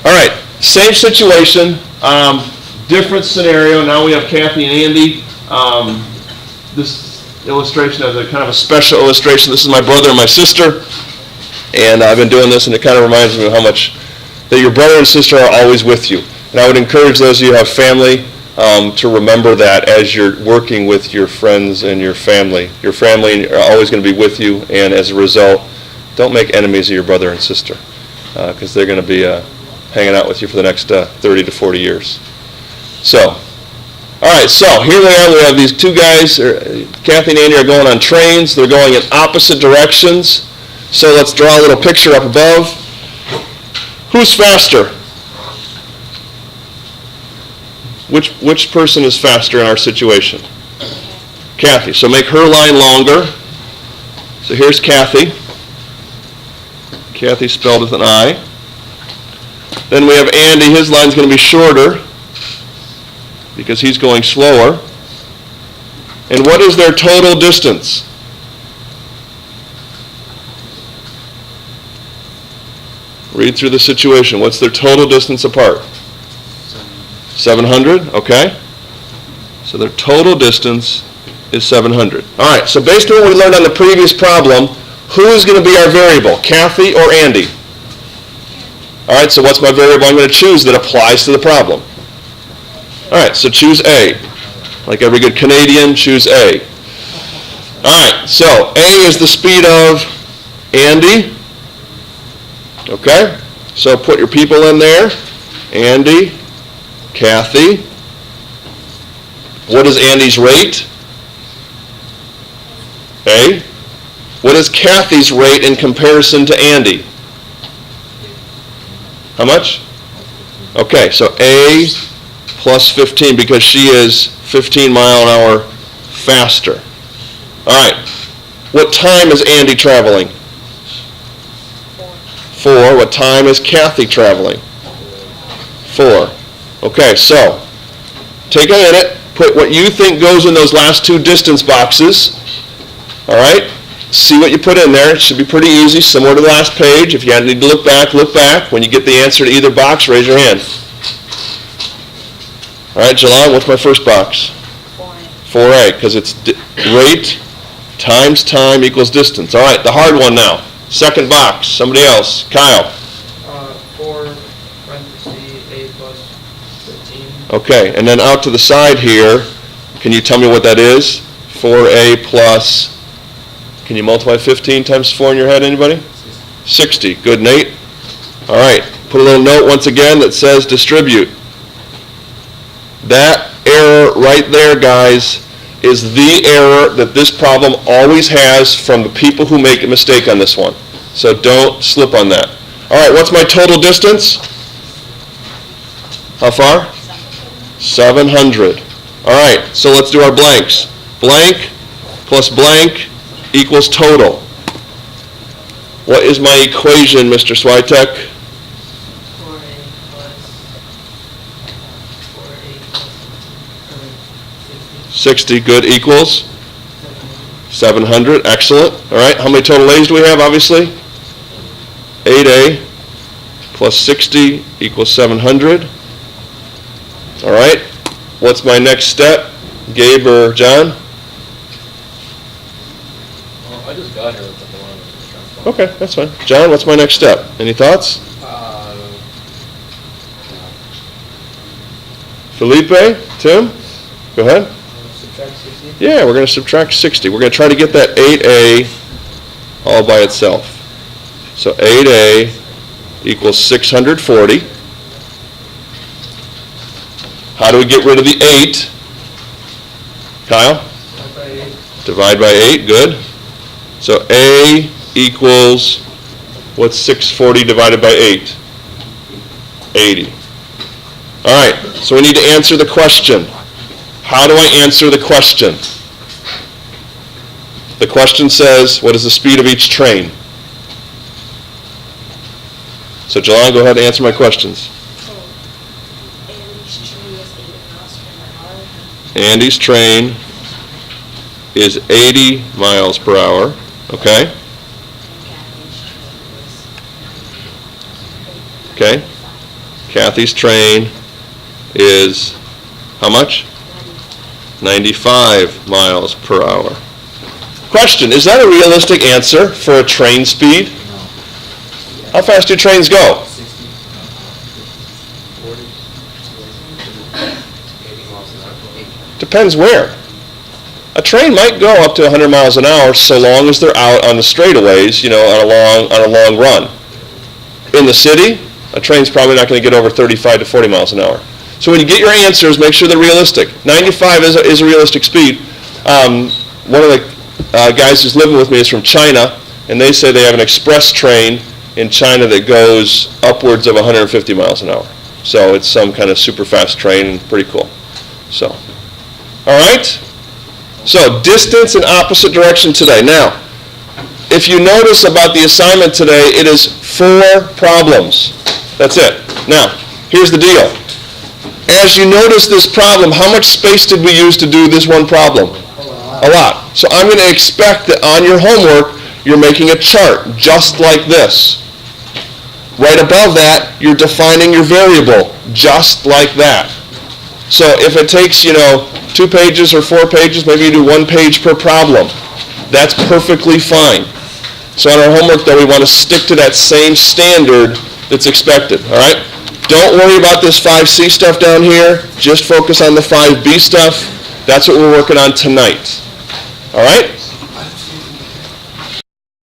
All right, same situation, different scenario. Now we have Kathy and Andy. This illustration is a kind of a special illustration. This is my brother and my sister, and I've been doing this, and it kind of reminds me of how much that your brother and sister are always with you. And I would encourage those of you who have family to remember that as you're working with your friends and your family. Your family are always going to be with you, and as a result, don't make enemies of your brother and sister, because they're going to be hanging out with you for the next 30 to 40 years. So, all right, so here they are. We have these two guys, Kathy and Andy, are going on trains. They're going in opposite directions. So let's draw a little picture up above. Who's faster? Which person is faster in our situation? Kathy. So make her line longer. So here's Kathy. Kathy spelled with an I. Then we have Andy. His line's going to be shorter because he's going slower. And what is their total distance? Read through the situation. What's their total distance apart? 700, okay. So their total distance is 700. All right, so based on what we learned on the previous problem, who is going to be our variable, Kathy or Andy? All right, so what's my variable I'm going to choose that applies to the problem? All right, so choose A. Like every good Canadian, choose A. All right, so A is the speed of Andy. Okay, so put your people in there. Andy, Kathy. What is Andy's rate? A. What is Kathy's rate in comparison to Andy? How much? Okay, so A plus 15 because she is 15 mile an hour faster. All right, what time is Andy traveling? 4. What time is Kathy traveling? 4. Okay, so take a minute, put what you think goes in those last two distance boxes. All right, see what you put in there. It should be pretty easy, similar to the last page. If you need to look back, look back. When you get the answer to either box, raise your hand. All right, Jalon, what's my first box? 4A, because it's rate times time equals distance. All right, the hard one now. Second box, somebody else. Kyle. 4 parentheses A plus 15. Okay, and then out to the side here, can you tell me what that is? 4A plus, can you multiply 15 times 4 in your head, anybody? 60. Good, Nate. All right, put a little note once again that says distribute. That error right there, guys, is the error that this problem always has from the people who make a mistake on this one. So don't slip on that. All right, what's my total distance? How far? 700. All right, so let's do our blanks. Blank plus blank equals total. What is my equation, Mr. Switek? 60, good, equals 700, excellent. All right, how many total A's do we have, obviously? 8A plus 60 equals 700. All right, what's my next step, Gabe or John? I just got here with the one. Okay, that's fine. John, what's my next step? Any thoughts? Felipe, Tim, go ahead. Subtract 60. Yeah, we're going to subtract 60. We're going to try to get that 8A all by itself. So 8A equals 640. How do we get rid of the 8? Kyle? Divide by 8, good. So A equals, what's 640 divided by 8? 80. All right, so we need to answer the question. How do I answer the question? The question says, what is the speed of each train? So, Jalon, go ahead and answer my questions. Andy's train is 80 miles per hour. Okay. Okay. Kathy's train is how much? 95 miles per hour. Question, is that a realistic answer for a train speed? How fast do trains go? 60, 40, 80 miles an hour. Depends where. A train might go up to 100 miles an hour so long as they're out on the straightaways, on a long run. In the city, a train's probably not going to get over 35 to 40 miles an hour. So when you get your answers, make sure they're realistic. 95 is a realistic speed. One of the guys who's living with me is from China, and they say they have an express train in China that goes upwards of 150 miles an hour. So it's some kind of super fast train, and pretty cool. So, all right? So distance and opposite direction today. Now, if you notice about the assignment today, it is 4 problems. That's it. Now, here's the deal. As you notice this problem, how much space did we use to do this one problem? A lot. So I'm going to expect that on your homework, you're making a chart just like this. Right above that, you're defining your variable just like that. So if it takes, 2 pages or 4 pages, maybe you do 1 page per problem. That's perfectly fine. So on our homework, though, we want to stick to that same standard that's expected, all right? Don't worry about this 5C stuff down here. Just focus on the 5B stuff. That's what we're working on tonight. All right?